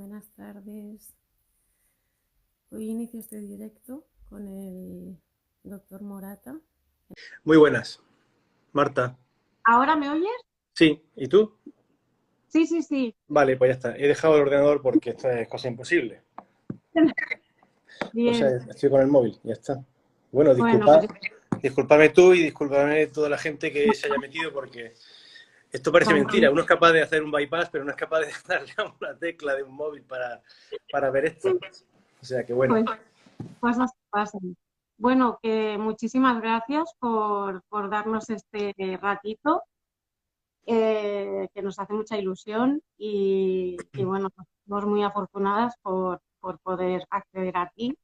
Buenas tardes. Hoy inicio este directo con el doctor Morata. Muy buenas, Marta. ¿Ahora me oyes? Sí, ¿y tú? Sí, sí, sí. Vale, pues ya está. He dejado el ordenador porque esto es cosa imposible. O sea, Bien. estoy con el móvil, ya está. Bueno, Bueno, pues discúlpame tú y discúlpame toda la gente que se haya metido porque esto parece mentira. tranquilo. Uno es capaz de hacer un bypass, pero no es capaz de darle a una tecla de un móvil para ver esto. O sea que bueno. Pues cosas que pasan. Bueno, que muchísimas gracias por darnos este ratito, que nos hace mucha ilusión y bueno, estamos muy afortunadas por poder acceder a ti.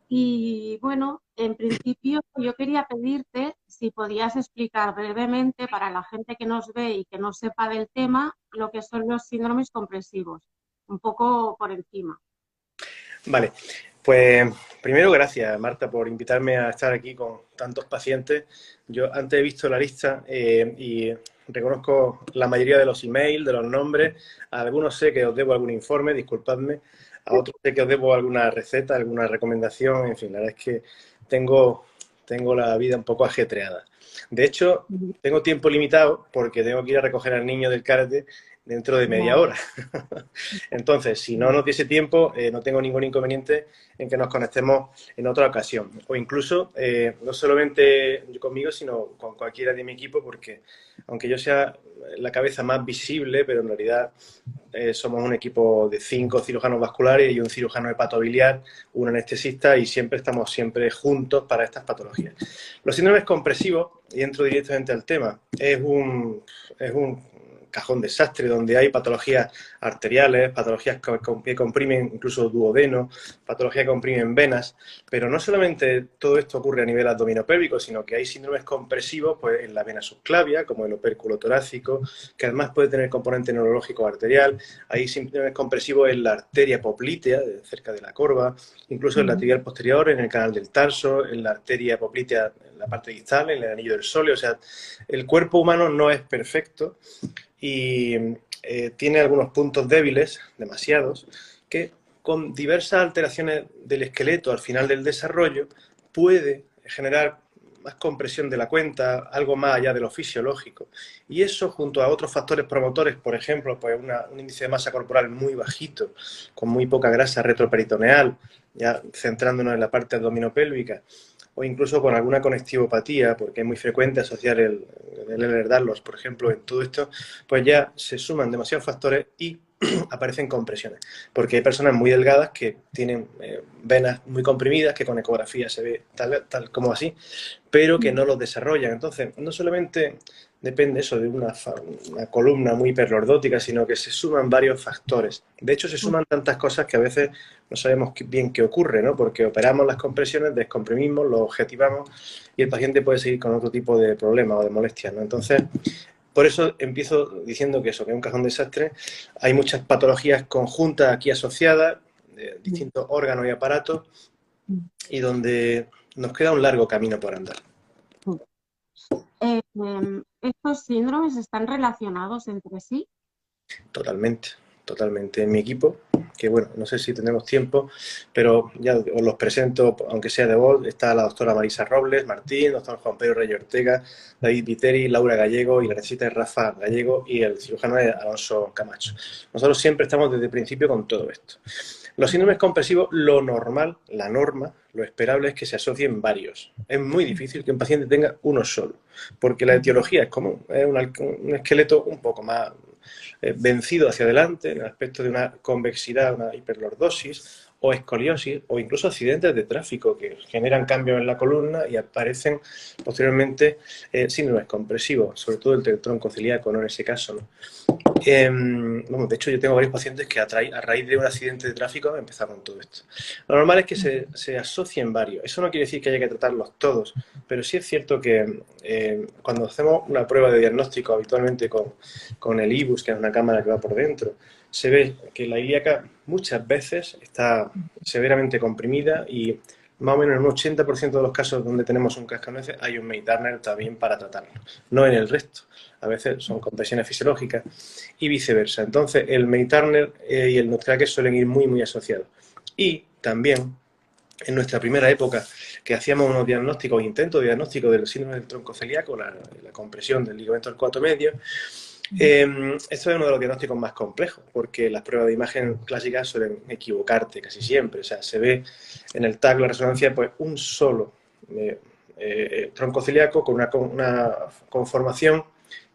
Y bueno, en principio yo quería pedirte si podías explicar brevemente para la gente que nos ve y que no sepa del tema lo que son los síndromes compresivos, un poco por encima. Vale, pues primero gracias Marta por invitarme a estar aquí con tantos pacientes. Yo antes he visto la lista y reconozco la mayoría de los emails, de los nombres. A algunos sé que os debo algún informe, disculpadme. A otros sé que os debo alguna receta, alguna recomendación. En fin, la verdad es que tengo la vida un poco ajetreada. De hecho, tengo tiempo limitado porque tengo que ir a recoger al niño del karate dentro de media Ya. hora. Entonces, si no nos diese tiempo, no tengo ningún inconveniente en que nos conectemos en otra ocasión. O incluso, no solamente conmigo, sino con cualquiera de mi equipo, porque aunque yo sea la cabeza más visible, pero en realidad somos un equipo de 5 cirujanos vasculares y un cirujano hepatobiliar, un anestesista, y siempre estamos juntos para estas patologías. Los síndromes compresivos, y entro directamente al tema, es un cajón desastre donde hay patologías arteriales, patologías que comprimen incluso duodeno, patologías que comprimen venas, pero no solamente todo esto ocurre a nivel abdominopélvico, sino que hay síndromes compresivos pues, en la vena subclavia, como el opérculo torácico, que además puede tener componente neurológico arterial, hay síndromes compresivos en la arteria poplitea, cerca de la corva, incluso en la tibial posterior, en el canal del tarso, en la arteria poplitea, en la parte distal, en el anillo del sóleo. O sea, el cuerpo humano no es perfecto y tiene algunos puntos débiles, demasiados, que con diversas alteraciones del esqueleto al final del desarrollo puede generar más compresión de la cuenta, algo más allá de lo fisiológico. Y eso, junto a otros factores promotores, por ejemplo, pues un índice de masa corporal muy bajito, con muy poca grasa retroperitoneal, ya centrándonos en la parte abdominopélvica, o incluso con alguna conectivopatía, porque es muy frecuente asociar el Ehlers-Danlos, por ejemplo, en todo esto, pues ya se suman demasiados factores y aparecen compresiones, porque hay personas muy delgadas que tienen venas muy comprimidas, que con ecografía se ve tal como así, pero que no los desarrollan. Entonces, no solamente depende eso de una columna muy hiperlordótica, sino que se suman varios factores. De hecho, se suman tantas cosas que a veces no sabemos bien qué ocurre, ¿no? Porque operamos las compresiones, descomprimimos, lo objetivamos y el paciente puede seguir con otro tipo de problemas o de molestias, ¿no? Entonces, por eso empiezo diciendo que eso, que es un cajón desastre. Hay muchas patologías conjuntas aquí asociadas, de distintos órganos y aparatos, y donde nos queda un largo camino por andar. ¿Estos síndromes están relacionados entre sí? Totalmente, totalmente. En mi equipo, que bueno, no sé si tendremos tiempo, pero ya os los presento, aunque sea de voz, está la doctora Marisa Robles Martín, doctor Juan Pedro Reyes Ortega, David Viteri, Laura Gallego, y la receta es Rafa Gallego y el cirujano es Alonso Camacho. Nosotros siempre estamos desde el principio con todo esto. Los síndromes compresivos, lo normal, la norma, lo esperable es que se asocien varios. Es muy difícil que un paciente tenga uno solo, porque la etiología es común, es un esqueleto un poco más vencido hacia adelante en el aspecto de una convexidad, una hiperlordosis o escoliosis o incluso accidentes de tráfico que generan cambios en la columna y aparecen posteriormente síndromes compresivos, sobre todo el tronco celíaco, ¿no? En ese caso, ¿no? Bueno, de hecho, yo tengo varios pacientes que a raíz de un accidente de tráfico empezaron todo esto. Lo normal es que se asocien varios. Eso no quiere decir que haya que tratarlos todos, pero sí es cierto que cuando hacemos una prueba de diagnóstico habitualmente con el IBUS, que es una cámara que va por dentro, se ve que la ilíaca muchas veces está severamente comprimida y más o menos en un 80% de los casos donde tenemos un cascanueces hay un Meitner también para tratarlo, no en el resto. a veces son compresiones fisiológicas y viceversa. Entonces, el Mediterranean y el Nutcracker suelen ir muy, muy asociados. Y también, en nuestra primera época, que hacíamos unos diagnósticos, intentos de diagnóstico del síndrome del tronco celíaco, la compresión del ligamento del codo medio, esto es uno de los diagnósticos más complejos, porque las pruebas de imagen clásicas suelen equivocarte casi siempre. O sea, se ve en el TAC, la resonancia, pues un solo tronco celíaco con una conformación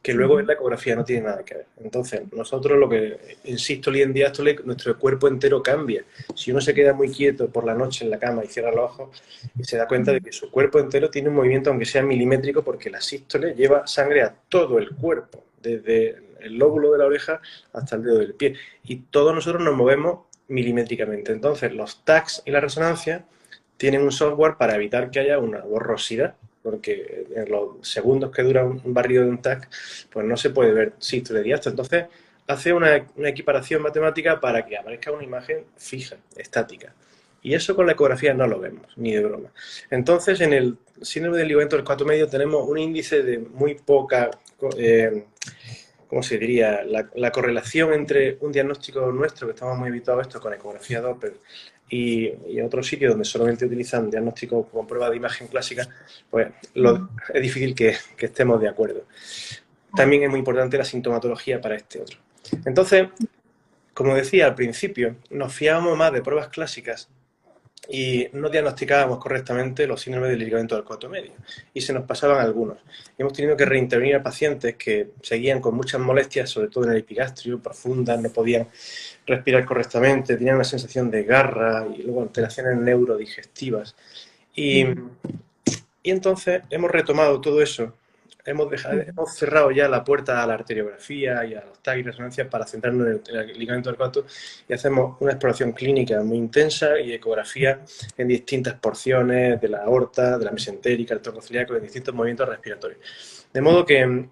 que luego en la ecografía no tiene nada que ver. Entonces, nosotros lo que, insisto, en diástole, nuestro cuerpo entero cambia. Si uno se queda muy quieto por la noche en la cama y cierra los ojos, y se da cuenta de que su cuerpo entero tiene un movimiento, aunque sea milimétrico, porque la sístole lleva sangre a todo el cuerpo, desde el lóbulo de la oreja hasta el dedo del pie. Y todos nosotros nos movemos milimétricamente. Entonces, los TACs y la resonancia tienen un software para evitar que haya una borrosidad, porque en los segundos que dura un barrido de un TAC, pues no se puede ver sístole y diástole. Entonces, hace una equiparación matemática para que aparezca una imagen fija, estática. Y eso con la ecografía no lo vemos, ni de broma. Entonces, en el síndrome del ligamento del codo medio tenemos un índice de muy poca, ¿cómo se diría? La correlación entre un diagnóstico nuestro, que estamos muy habituados a esto, con ecografía Doppler, y otros sitios donde solamente utilizan diagnósticos con pruebas de imagen clásica, pues es difícil que estemos de acuerdo. También es muy importante la sintomatología para este otro. Entonces, como decía al principio, nos fiábamos más de pruebas clásicas y no diagnosticábamos correctamente los síndromes del ligamento del codo medio y se nos pasaban algunos. Y hemos tenido que reintervenir a pacientes que seguían con muchas molestias, sobre todo en el epigastrio, profundas, no podían respirar correctamente, tenían una sensación de garra y luego alteraciones neurodigestivas. Y entonces hemos retomado todo eso. Hemos cerrado ya la puerta a la arteriografía y a los TAC y resonancias para centrarnos en el ligamento del codo y hacemos una exploración clínica muy intensa y ecografía en distintas porciones de la aorta, de la mesentérica, el tronco celíaco, en distintos movimientos respiratorios. De modo que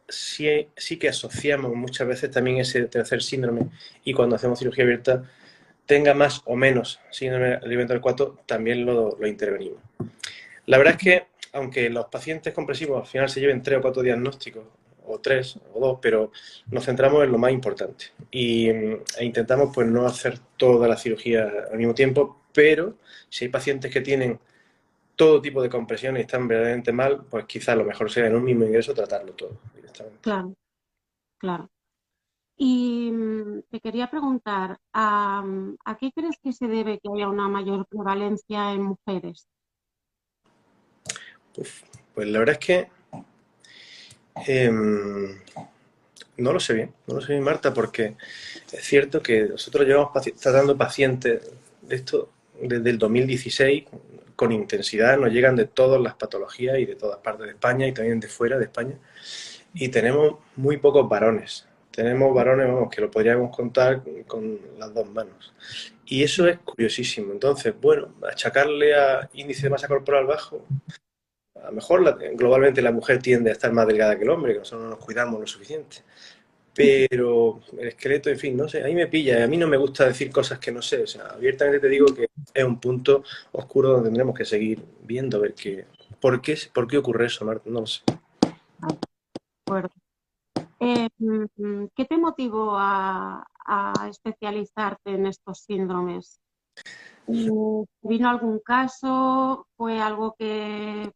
sí que asociamos muchas veces también ese tercer síndrome y cuando hacemos cirugía abierta, tenga más o menos síndrome del ligamento del codo, también lo intervenimos. La verdad es que aunque los pacientes compresivos al final se lleven 3 o 4 diagnósticos, o 3 o 2, pero nos centramos en lo más importante e intentamos pues no hacer toda la cirugía al mismo tiempo, pero si hay pacientes que tienen todo tipo de compresión y están verdaderamente mal, pues quizás lo mejor sea en un mismo ingreso tratarlo todo directamente. Claro, claro. Y te quería preguntar, ¿a qué crees que se debe que haya una mayor prevalencia en mujeres? Pues la verdad es que no lo sé bien, Marta, porque es cierto que nosotros llevamos tratando pacientes de esto desde el 2016 con intensidad, nos llegan de todas las patologías y de todas partes de España y también de fuera de España, y tenemos muy pocos varones. Tenemos varones, vamos, que lo podríamos contar con las dos manos. Y eso es curiosísimo. Entonces, bueno, achacarle a índice de masa corporal bajo, a lo mejor globalmente la mujer tiende a estar más delgada que el hombre, que nosotros no nos cuidamos lo suficiente. Pero el esqueleto, en fin, no sé, ahí me pilla. A mí no me gusta decir cosas que no sé. O sea, abiertamente te digo que es un punto oscuro donde tendremos que seguir viendo, a ver por qué ocurre eso, Marta. No lo sé. De acuerdo. ¿Qué te motivó a especializarte en estos síndromes? ¿Vino algún caso? ¿Fue algo que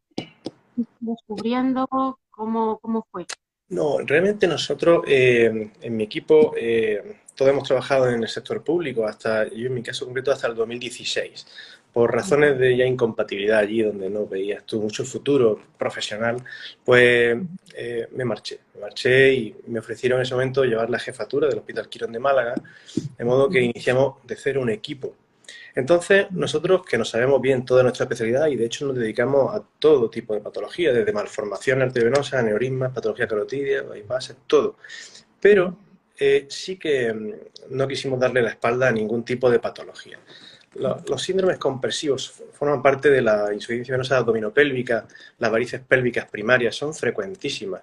descubriendo? ¿Cómo fue? No, realmente nosotros, en mi equipo, todos hemos trabajado en el sector público, yo en mi caso concreto hasta el 2016, por razones de ya incompatibilidad allí, donde no veías tú mucho futuro profesional, pues me marché y me ofrecieron en ese momento llevar la jefatura del Hospital Quirón de Málaga, de modo que iniciamos de cero un equipo. Entonces, nosotros que nos sabemos bien toda nuestra especialidad y de hecho nos dedicamos a todo tipo de patologías, desde malformaciones arteriovenosas, aneurismas, patología carotidia, bypasses, todo. Pero sí que no quisimos darle la espalda a ningún tipo de patología. Los síndromes compresivos forman parte de la insuficiencia venosa abdominopélvica, las varices pélvicas primarias son frecuentísimas.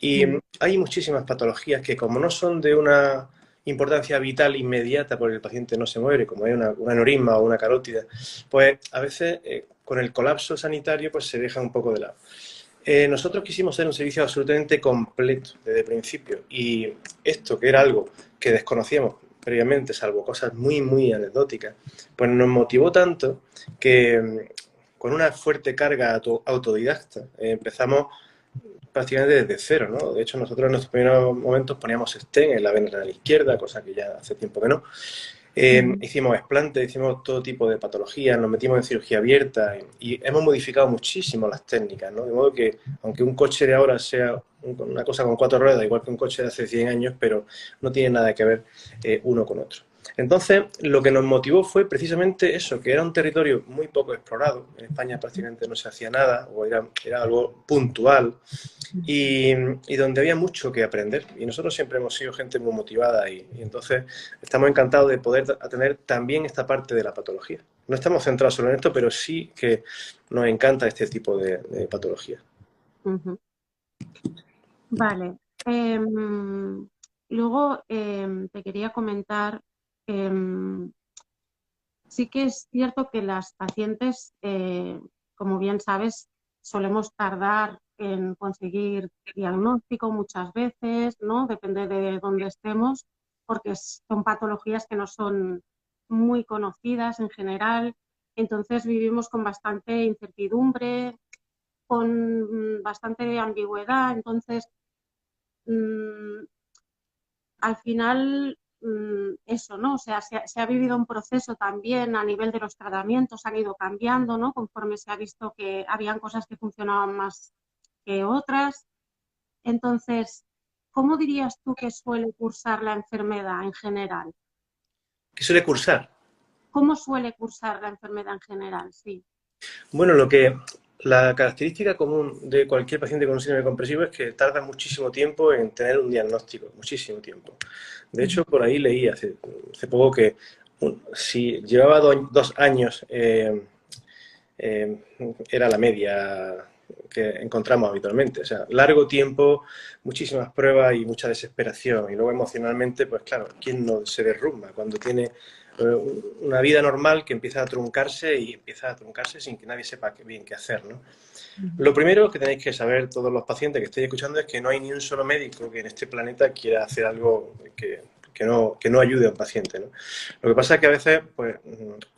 Y hay muchísimas patologías que como no son de una importancia vital inmediata porque el paciente no se muere, como hay un aneurisma o una carótida, pues a veces con el colapso sanitario pues se deja un poco de lado. Nosotros quisimos hacer un servicio absolutamente completo desde el principio y esto, que era algo que desconocíamos previamente, salvo cosas muy, muy anecdóticas, pues nos motivó tanto que con una fuerte carga autodidacta empezamos prácticamente desde cero, ¿no? De hecho, nosotros en nuestros primeros momentos poníamos stent en la vena renal izquierda, cosa que ya hace tiempo que no. Hicimos explantes, hicimos todo tipo de patologías, nos metimos en cirugía abierta y hemos modificado muchísimo las técnicas, ¿no? De modo que, aunque un coche de ahora sea una cosa con 4 ruedas, igual que un coche de hace 100 años, pero no tiene nada que ver uno con otro. Entonces, lo que nos motivó fue precisamente eso, que era un territorio muy poco explorado. En España prácticamente no se hacía nada, o era algo puntual, y donde había mucho que aprender. Y nosotros siempre hemos sido gente muy motivada y entonces estamos encantados de poder atender también esta parte de la patología. No estamos centrados solo en esto, pero sí que nos encanta este tipo de patología. Vale. Luego te quería comentar, sí que es cierto que las pacientes, como bien sabes, solemos tardar en conseguir diagnóstico muchas veces, ¿no? Depende de dónde estemos, porque son patologías que no son muy conocidas en general. Entonces vivimos con bastante incertidumbre, con bastante ambigüedad. Entonces, al final, eso, ¿no? O sea, se ha vivido un proceso también a nivel de los tratamientos, han ido cambiando, ¿no? Conforme se ha visto que habían cosas que funcionaban más que otras. Entonces, ¿cómo dirías tú que suele cursar la enfermedad en general? ¿Qué suele cursar? ¿Cómo suele cursar la enfermedad en general? Sí. Bueno, la característica común de cualquier paciente con un síndrome compresivo es que tarda muchísimo tiempo en tener un diagnóstico, muchísimo tiempo. De hecho, por ahí leí hace poco que si llevaba 2 años era la media que encontramos habitualmente. O sea, largo tiempo, muchísimas pruebas y mucha desesperación. Y luego emocionalmente, pues claro, ¿quién no se derrumba cuando tiene una vida normal que empieza a truncarse y empieza a truncarse sin que nadie sepa bien qué hacer, ¿no? Lo primero que tenéis que saber todos los pacientes que estéis escuchando es que no hay ni un solo médico que en este planeta quiera hacer algo que no ayude a un paciente, ¿no? Lo que pasa es que a veces, pues,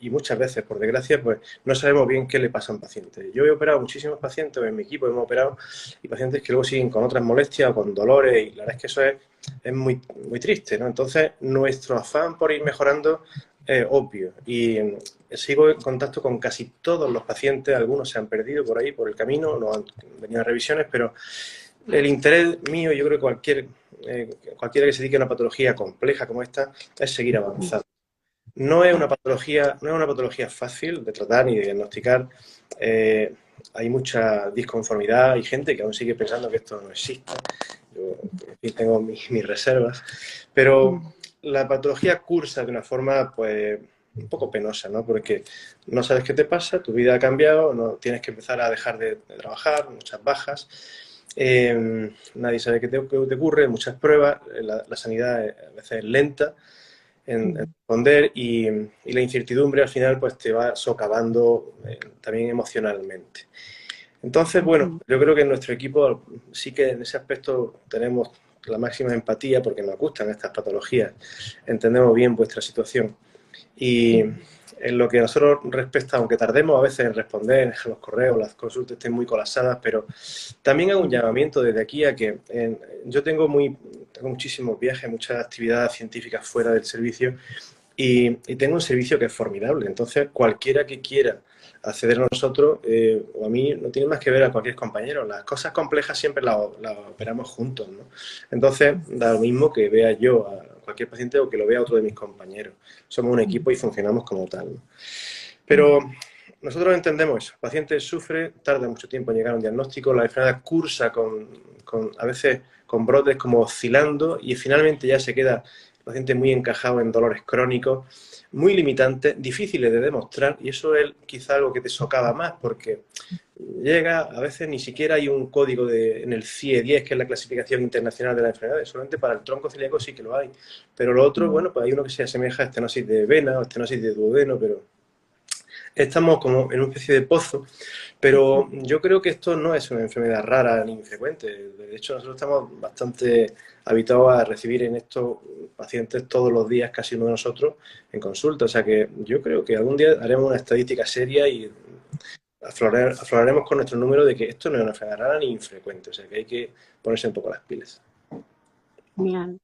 y muchas veces, por desgracia, pues no sabemos bien qué le pasa a un paciente. Yo he operado muchísimos pacientes, en mi equipo hemos operado, y pacientes que luego siguen con otras molestias o con dolores, y la verdad es que eso es muy, muy triste, ¿no? Entonces, nuestro afán por ir mejorando es obvio. Y sigo en contacto con casi todos los pacientes, algunos se han perdido por ahí, por el camino, no han venido a revisiones, pero el interés mío, yo creo que cualquiera que se dedique a una patología compleja como esta, es seguir avanzando. No es una patología fácil de tratar ni de diagnosticar. Hay mucha disconformidad, hay gente que aún sigue pensando que esto no existe. Yo tengo mis reservas, pero la patología cursa de una forma, pues, un poco penosa, ¿no? Porque no sabes qué te pasa, tu vida ha cambiado, no tienes que empezar a dejar de trabajar, muchas bajas. Nadie sabe qué te ocurre, muchas pruebas, la sanidad a veces es lenta en responder y la incertidumbre al final pues te va socavando también emocionalmente. Entonces, bueno, yo creo que en nuestro equipo sí que en ese aspecto tenemos la máxima empatía porque nos gustan estas patologías, entendemos bien vuestra situación y en lo que a nosotros respecta, aunque tardemos a veces en responder a los correos, las consultas estén muy colapsadas, pero también hago un llamamiento desde aquí a que yo tengo muchísimos viajes, muchas actividades científicas fuera del servicio y tengo un servicio que es formidable. Entonces, cualquiera que quiera acceder a nosotros o a mí no tiene más que ver a cualquier compañero. Las cosas complejas siempre las operamos juntos, ¿no? Entonces, da lo mismo que vea yo a cualquier paciente o que lo vea otro de mis compañeros. Somos un equipo y funcionamos como tal, ¿no? Pero nosotros entendemos eso. El paciente sufre, tarda mucho tiempo en llegar a un diagnóstico, la enfermedad cursa a veces con brotes como oscilando y finalmente ya se queda el paciente muy encajado en dolores crónicos, muy limitantes, difíciles de demostrar y eso es quizá algo que te socava más porque llega, a veces ni siquiera hay un código en el CIE-10, que es la clasificación internacional de las enfermedades, solamente para el tronco celíaco sí que lo hay, pero lo otro, bueno, pues hay uno que se asemeja a estenosis de vena o estenosis de duodeno, pero Estamos como en una especie de pozo, pero yo creo que esto no es una enfermedad rara ni infrecuente. De hecho, nosotros estamos bastante habituados a recibir en estos pacientes todos los días, casi uno de nosotros, en consulta. O sea que yo creo que algún día haremos una estadística seria y afloraremos con nuestro número de que esto no es una enfermedad rara ni infrecuente. O sea que hay que ponerse un poco las pilas. Bien.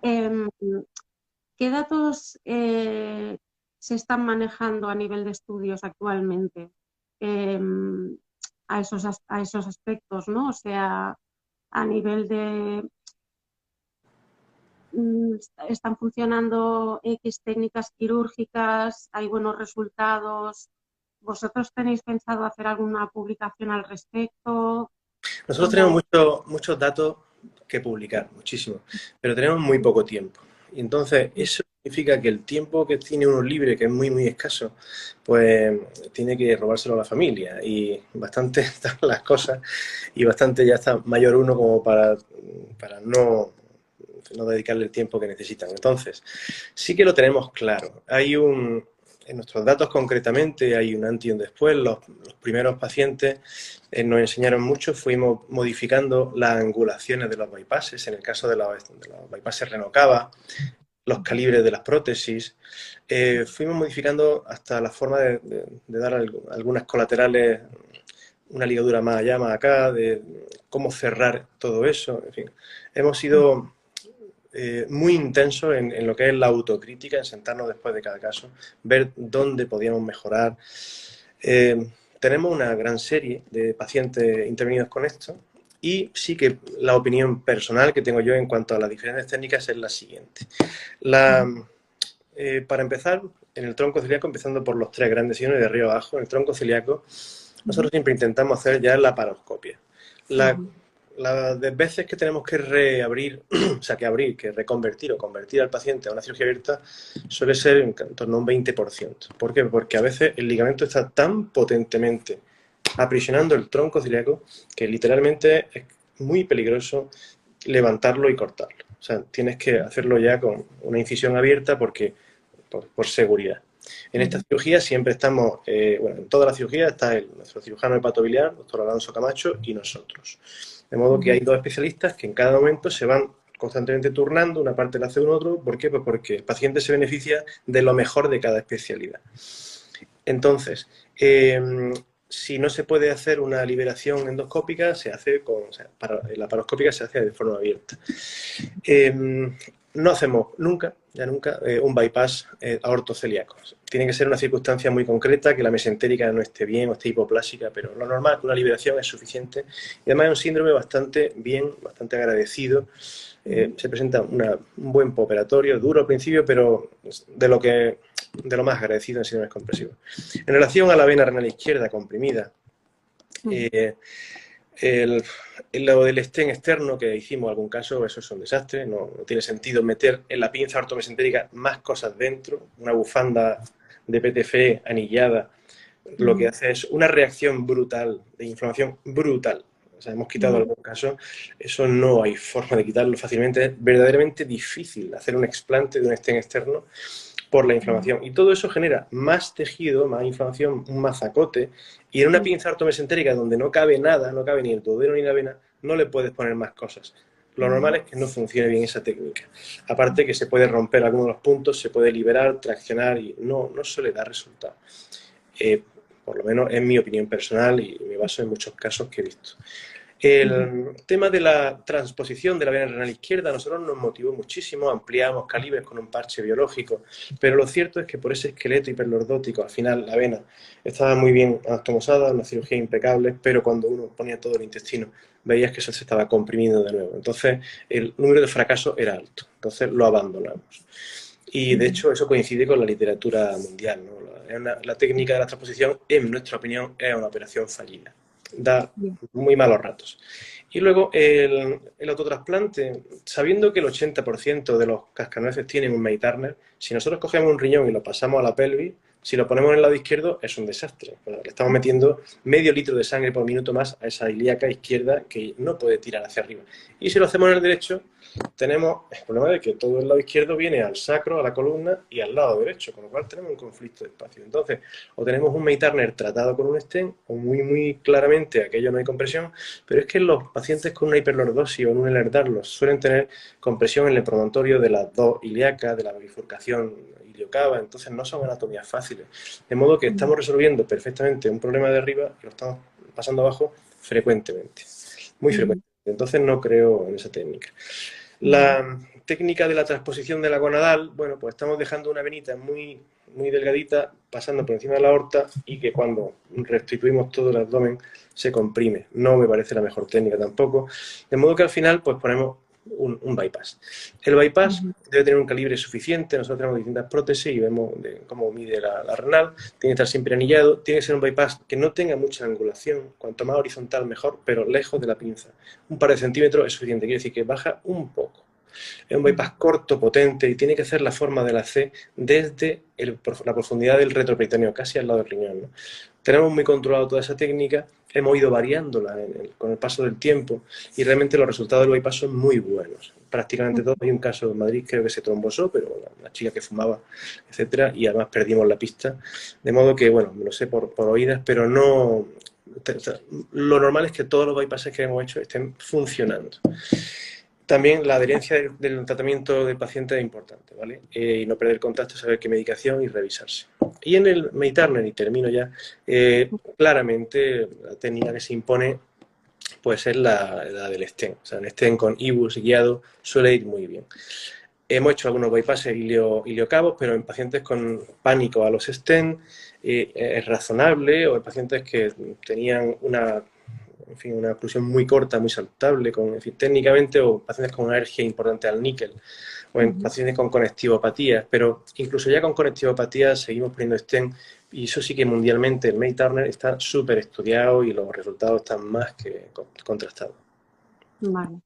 ¿Qué datos se están manejando a nivel de estudios actualmente a esos aspectos, ¿no? O sea, a nivel de están funcionando X técnicas quirúrgicas, hay buenos resultados. ¿Vosotros tenéis pensado hacer alguna publicación al respecto? Nosotros tenemos muchos datos que publicar, muchísimos, pero tenemos muy poco tiempo. Y entonces eso significa que el tiempo que tiene uno libre, que es muy, muy escaso, pues tiene que robárselo a la familia. Y bastante están las cosas y bastante ya está mayor uno como para no dedicarle el tiempo que necesitan. Entonces, sí que lo tenemos claro. En nuestros datos concretamente hay un antes y un después. Los primeros pacientes nos enseñaron mucho, fuimos modificando las angulaciones de los bypasses, en el caso de los bypasses Renocava, los calibres de las prótesis. Fuimos modificando hasta la forma de dar algunas colaterales, una ligadura más allá, más acá, de cómo cerrar todo eso. En fin, hemos sido muy intenso en lo que es la autocrítica, en sentarnos después de cada caso, ver dónde podíamos mejorar. Tenemos una gran serie de pacientes intervenidos con esto y sí que la opinión personal que tengo yo en cuanto a las diferentes técnicas es la siguiente. Para empezar, en el tronco celíaco, empezando por los tres grandes signos de arriba abajo, en el tronco celíaco, nosotros siempre intentamos hacer ya la laparoscopia. Las veces que tenemos que reabrir, o sea, que reconvertir o convertir al paciente a una cirugía abierta suele ser en torno a un 20%. ¿Por qué? Porque a veces el ligamento está tan potentemente aprisionando el tronco celíaco que literalmente es muy peligroso levantarlo y cortarlo. O sea, tienes que hacerlo ya con una incisión abierta porque por seguridad. En esta cirugía siempre estamos, en toda la cirugía está nuestro cirujano hepatobiliar, doctor Alonso Camacho, y nosotros. De modo que hay dos especialistas que en cada momento se van constantemente turnando, una parte la hace uno otro. ¿Por qué? Pues porque el paciente se beneficia de lo mejor de cada especialidad. Entonces, si no se puede hacer una liberación endoscópica, se hace la laparoscópica se hace de forma abierta. No hacemos nunca un bypass aortocelíaco. Tiene que ser una circunstancia muy concreta, que la mesentérica no esté bien o esté hipoplásica, pero lo normal, una liberación es suficiente. Y además es un síndrome bastante agradecido. Se presenta un buen postoperatorio, duro al principio, pero de lo más agradecido en síndromes compresivos. En relación a la vena renal izquierda comprimida, lo del stent externo que hicimos en algún caso, eso es un desastre, no tiene sentido meter en la pinza ortomesentérica más cosas dentro, una bufanda de PTFE anillada, lo que hace es una reacción brutal, de inflamación brutal. O sea, hemos quitado algún caso, eso no hay forma de quitarlo fácilmente, es verdaderamente difícil hacer un explante de un stent externo por la inflamación. Y todo eso genera más tejido, más inflamación, un mazacote. Y en una pinza ortomesentérica donde no cabe nada, no cabe ni el duodeno ni la vena, no le puedes poner más cosas. Lo normal es que no funcione bien esa técnica. Aparte que se puede romper algunos de los puntos, se puede liberar, traccionar y no suele dar resultado. Por lo menos es mi opinión personal y me baso en muchos casos que he visto. El tema de la transposición de la vena renal izquierda a nosotros nos motivó muchísimo, ampliamos calibres con un parche biológico, pero lo cierto es que por ese esqueleto hiperlordótico, al final la vena estaba muy bien anatomosada, una cirugía impecable, pero cuando uno ponía todo el intestino veías que eso se estaba comprimiendo de nuevo. Entonces el número de fracasos era alto, entonces lo abandonamos. Y de hecho eso coincide con la literatura mundial, ¿no? La técnica de la transposición, en nuestra opinión, es una operación fallida. Da muy malos ratos. Y luego el autotrasplante, sabiendo que el 80% de los cascanueces tienen un May Turner, si nosotros cogemos un riñón y lo pasamos a la pelvis, Si lo ponemos en el lado izquierdo es un desastre. Le estamos metiendo medio litro de sangre por minuto más a esa ilíaca izquierda que no puede tirar hacia arriba. Y si lo hacemos en el derecho, tenemos el problema de que todo el lado izquierdo viene al sacro, a la columna y al lado derecho, con lo cual tenemos un conflicto de espacio. Entonces, o tenemos un May Turner tratado con un stent, o muy claramente aquello no hay compresión, pero es que los pacientes con una hiperlordosis o en un Ehlers-Danlos suelen tener compresión en el promontorio de las dos ilíacas, de la bifurcación iliocava, entonces no son anatomías fáciles. De modo que estamos resolviendo perfectamente un problema de arriba y lo estamos pasando abajo frecuentemente, muy frecuentemente. Entonces no creo en esa técnica. La técnica de la transposición de la gonadal, bueno, pues estamos dejando una venita muy delgadita pasando por encima de la aorta y que cuando restituimos todo el abdomen se comprime. No me parece la mejor técnica tampoco. De modo que al final pues ponemos un bypass. El bypass debe tener un calibre suficiente. Nosotros tenemos distintas prótesis y vemos cómo mide la renal. Tiene que estar siempre anillado. Tiene que ser un bypass que no tenga mucha angulación. Cuanto más horizontal mejor, pero lejos de la pinza. Un par de centímetros es suficiente. Quiere decir que baja un poco. Es un bypass corto, potente y tiene que hacer la forma de la C desde la profundidad del retroperitoneo, casi al lado del riñón, ¿no? Tenemos muy controlado toda esa técnica, hemos ido variándola con el paso del tiempo y realmente los resultados del bypass son muy buenos. Prácticamente todos. Hay un caso en Madrid, creo que se trombosó, pero bueno, una chica que fumaba, etcétera, y además perdimos la pista. De modo que, bueno, me lo sé por oídas, pero no... Lo normal es que todos los bypasses que hemos hecho estén funcionando. También la adherencia del tratamiento del paciente es importante, ¿vale? Y no perder contacto, saber qué medicación y revisarse. Y en el May Turner, y termino ya, claramente la técnica que se impone pues es la del stent. O sea, el stent con IBUS guiado suele ir muy bien. Hemos hecho algunos bypasses iliocavos, pero en pacientes con pánico a los stent es razonable, o en pacientes que tenían una oclusión muy corta, muy saltable, técnicamente, o pacientes con una alergia importante al níquel, o en pacientes con conectivopatías, pero incluso ya con conectivopatías seguimos poniendo stent, y eso sí que mundialmente el May Turner está súper estudiado y los resultados están más que contrastados. Vale.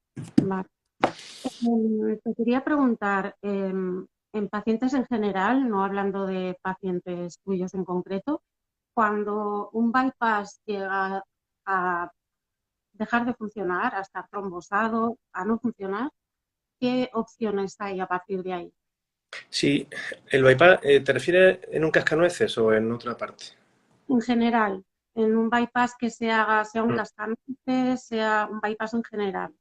Te quería preguntar, en pacientes en general, no hablando de pacientes tuyos en concreto, cuando un bypass llega a dejar de funcionar, a estar trombosado, a no funcionar, ¿qué opciones hay a partir de ahí? Sí, el bypass, ¿te refieres en un cascanueces o en otra parte? En general, en un bypass que se haga, sea un cascanueces, sea un bypass en general.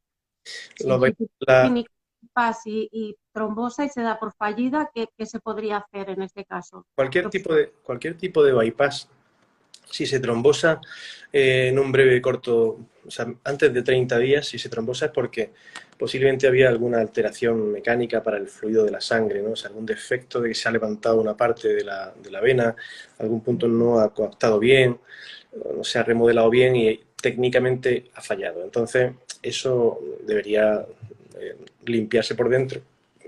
Si tiene bypass y trombosa y se da por fallida, ¿qué se podría hacer en este caso? Cualquier tipo de bypass, si se trombosa en un breve corto, o sea, antes de 30 días, si se trombosa es porque posiblemente había alguna alteración mecánica para el fluido de la sangre, ¿no? O sea, algún defecto de que se ha levantado una parte de la vena, algún punto no ha coaptado bien, no se ha remodelado bien y técnicamente ha fallado. Entonces, eso debería limpiarse por dentro,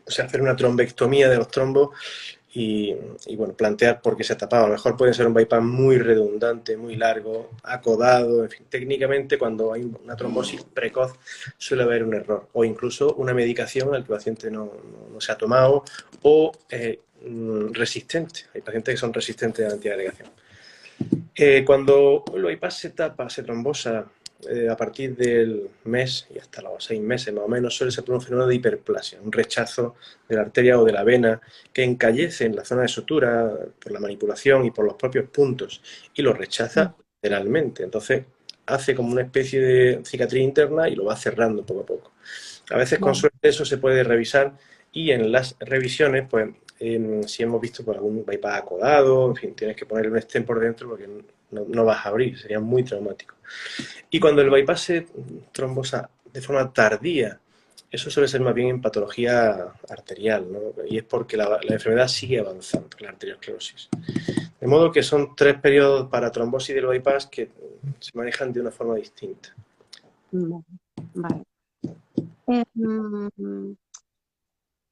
o sea, hacer una trombectomía de los trombos y bueno, plantear por qué se ha tapado. A lo mejor puede ser un bypass muy redundante, muy largo, acodado, en fin, técnicamente cuando hay una trombosis precoz suele haber un error o incluso una medicación al que el paciente no se ha tomado o resistente. Hay pacientes que son resistentes a la antiagregación. Cuando el bypass se tapa, se trombosa a partir del mes y hasta los 6 meses más o menos, suele ser por un fenómeno de hiperplasia, un rechazo de la arteria o de la vena que encallece en la zona de sutura por la manipulación y por los propios puntos y lo rechaza lateralmente. Entonces hace como una especie de cicatriz interna y lo va cerrando poco a poco. A veces con suerte eso se puede revisar y en las revisiones pues si hemos visto por algún bypass acodado, en fin, tienes que ponerle un stent por dentro porque no vas a abrir, sería muy traumático. Y cuando el bypass se trombosa de forma tardía, eso suele ser más bien en patología arterial, ¿no? Y es porque la enfermedad sigue avanzando, la arteriosclerosis. De modo que son 3 periodos para trombosis del bypass que se manejan de una forma distinta. Vale.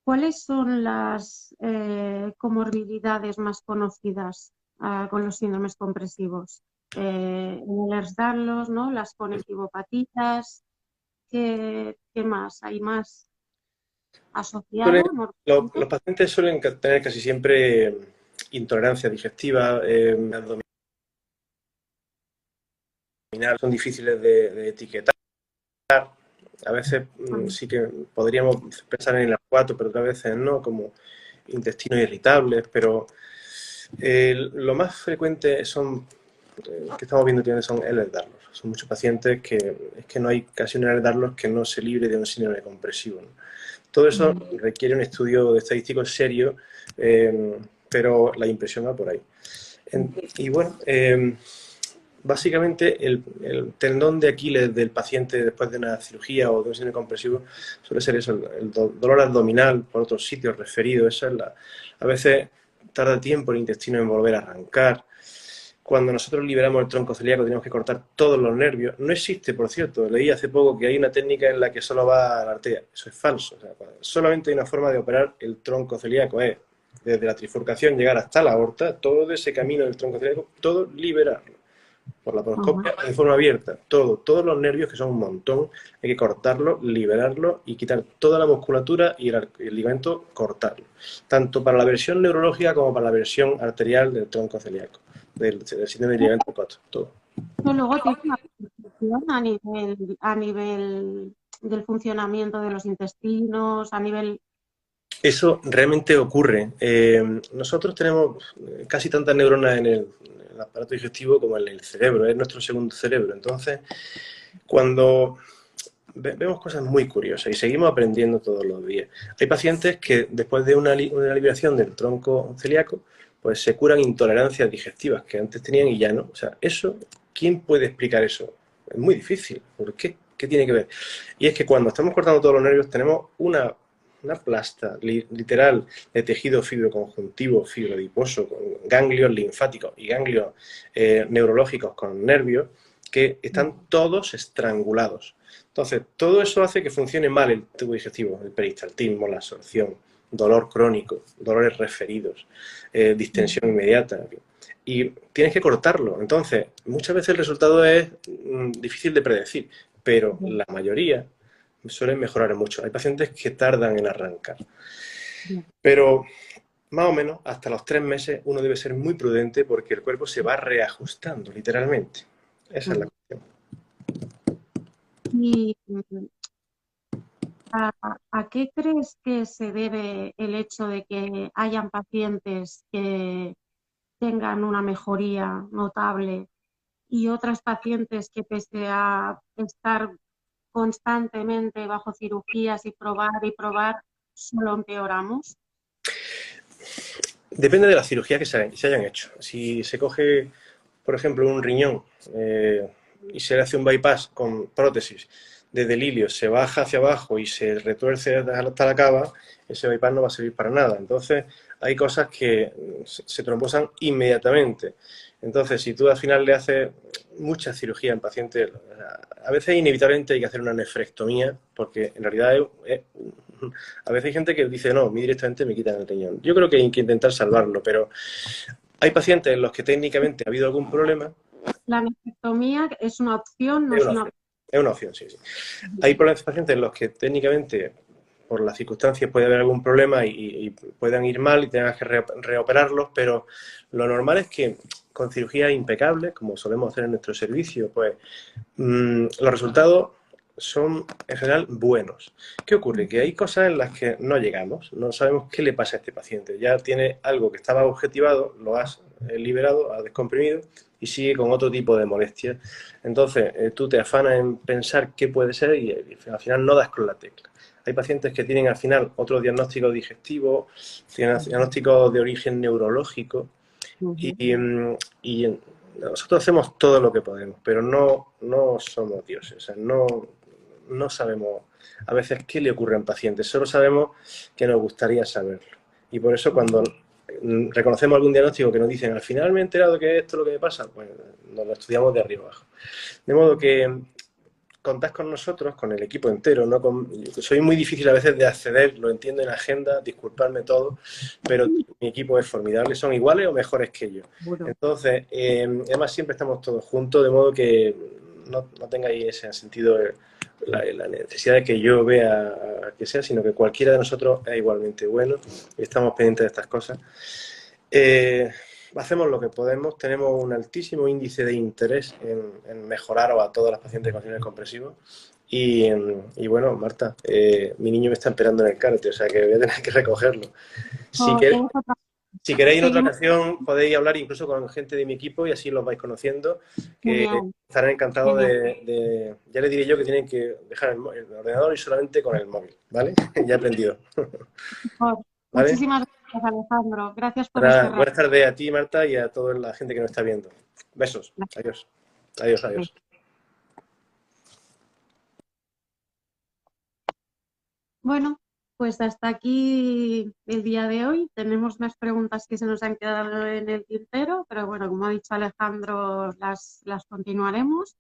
¿Cuáles son las comorbilidades más conocidas con los síndromes compresivos? En el Ehlers-Danlos, ¿no? Las conectivopatías, ¿qué más? ¿Hay más asociado? Los pacientes suelen tener casi siempre intolerancia digestiva, abdominal, son difíciles de etiquetar. A veces sí que podríamos pensar en el A4, pero otras veces no, como intestinos irritables, pero lo más frecuente son, que estamos viendo que son Ehlers-Danlos. Son muchos pacientes que es que no hay casi un Ehlers-Danlos que no se libre de un síndrome compresivo, ¿no? Todo eso requiere un estudio estadístico serio, pero la impresión va por ahí. Y bueno, básicamente el tendón de Aquiles del paciente después de una cirugía o de un síndrome compresivo suele ser eso, el dolor abdominal por otros sitios referidos. Esa es a veces tarda tiempo el intestino en volver a arrancar. Cuando nosotros liberamos el tronco celíaco tenemos que cortar todos los nervios. No existe, por cierto, leí hace poco que hay una técnica en la que solo va a la arteria. Eso es falso. O sea, solamente hay una forma de operar el tronco celíaco, es desde la trifurcación llegar hasta la aorta, todo ese camino del tronco celíaco, todo liberarlo por la laparoscopia de forma abierta, todos los nervios, que son un montón, hay que cortarlos, liberarlos y quitar toda la musculatura y el ligamento, cortarlo, tanto para la versión neurológica como para la versión arterial del tronco celíaco, del síndrome del ligamento corto, todo. Luego tiene una percepción a nivel del funcionamiento de los intestinos, a nivel... Eso realmente ocurre. Nosotros tenemos casi tantas neuronas en el aparato digestivo como en el cerebro, es nuestro segundo cerebro. Entonces, cuando vemos cosas muy curiosas y seguimos aprendiendo todos los días. Hay pacientes que después de una liberación del tronco celíaco, pues se curan intolerancias digestivas que antes tenían y ya no. O sea, eso, ¿quién puede explicar eso? Es muy difícil. ¿Por qué? ¿Qué tiene que ver? Y es que cuando estamos cortando todos los nervios tenemos una plasta literal de tejido fibroconjuntivo, fibrodiposo, con ganglios linfáticos y ganglios neurológicos con nervios que están todos estrangulados. Entonces, todo eso hace que funcione mal el tubo digestivo, el peristaltismo, la absorción, dolor crónico, dolores referidos, distensión inmediata. Y tienes que cortarlo. Entonces, muchas veces el resultado es difícil de predecir, pero la mayoría suelen mejorar mucho. Hay pacientes que tardan en arrancar. Pero más o menos hasta los 3 meses uno debe ser muy prudente porque el cuerpo se va reajustando, literalmente. Esa es la cuestión. ¿Y a qué crees que se debe el hecho de que hayan pacientes que tengan una mejoría notable y otras pacientes que, pese a estar constantemente bajo cirugías y probar, solo empeoramos? Depende de la cirugía que se hayan hecho. Si se coge, por ejemplo, un riñón y se le hace un bypass con prótesis desde el ilio, se baja hacia abajo y se retuerce hasta la cava, ese bypass no va a servir para nada. Entonces, hay cosas que se trombosan inmediatamente. Entonces, si tú al final le haces mucha cirugía en pacientes, a veces inevitablemente hay que hacer una nefrectomía, porque en realidad a veces hay gente que dice, no, a mí directamente me quitan el riñón. Yo creo que hay que intentar salvarlo, pero hay pacientes en los que técnicamente ha habido algún problema. ¿La nefrectomía es una opción? No es una opción, sí. Hay pacientes en los que técnicamente, por las circunstancias, puede haber algún problema y puedan ir mal y tengas que reoperarlos, pero lo normal es que con cirugía impecable, como solemos hacer en nuestro servicio, pues los resultados son en general buenos. ¿Qué ocurre? Que hay cosas en las que no llegamos, no sabemos qué le pasa a este paciente. Ya tiene algo que estaba objetivado, lo has liberado, has descomprimido y sigue con otro tipo de molestias. Entonces, tú te afanas en pensar qué puede ser y al final no das con la tecla. Hay pacientes que tienen al final otro diagnóstico digestivo, diagnóstico de origen neurológico y nosotros hacemos todo lo que podemos, pero no somos dioses, o sea, no sabemos a veces qué le ocurre a un paciente, solo sabemos que nos gustaría saberlo. Y por eso cuando reconocemos algún diagnóstico que nos dicen, al final me he enterado que esto es lo que me pasa, pues nos lo estudiamos de arriba abajo. De modo que contás con nosotros, con el equipo entero, ¿no? Soy muy difícil a veces de acceder, lo entiendo en agenda, disculparme todo, pero mi equipo es formidable, son iguales o mejores que yo. Entonces, además siempre estamos todos juntos, de modo que no tengáis ese sentido la necesidad de que yo vea que sea, sino que cualquiera de nosotros es igualmente bueno y estamos pendientes de estas cosas. Hacemos lo que podemos, tenemos un altísimo índice de interés en mejorar a todas las pacientes con síndrome comprensivo. Y bueno, Marta, mi niño me está esperando en el karate, o sea que voy a tener que recogerlo. Si, quer- si queréis en otra Seguimos. ocasión, podéis hablar incluso con gente de mi equipo y así los vais conociendo, que Genial, estarán encantados genial. ya les diré yo que tienen que dejar el ordenador y solamente con el móvil, ¿vale? Ya he aprendido, Mejor. ¿vale? Muchísimas gracias, Alejandro. Gracias por este Nada, rato. buenas tardes a ti, Marta, y a toda la gente que nos está viendo. Besos. Adiós. Adiós, adiós. Bueno, pues hasta aquí el día de hoy. Tenemos más preguntas que se nos han quedado en el tintero, pero bueno, como ha dicho Alejandro, las continuaremos.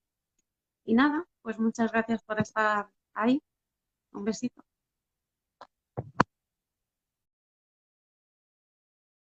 Y nada, pues muchas gracias por estar ahí. Un besito.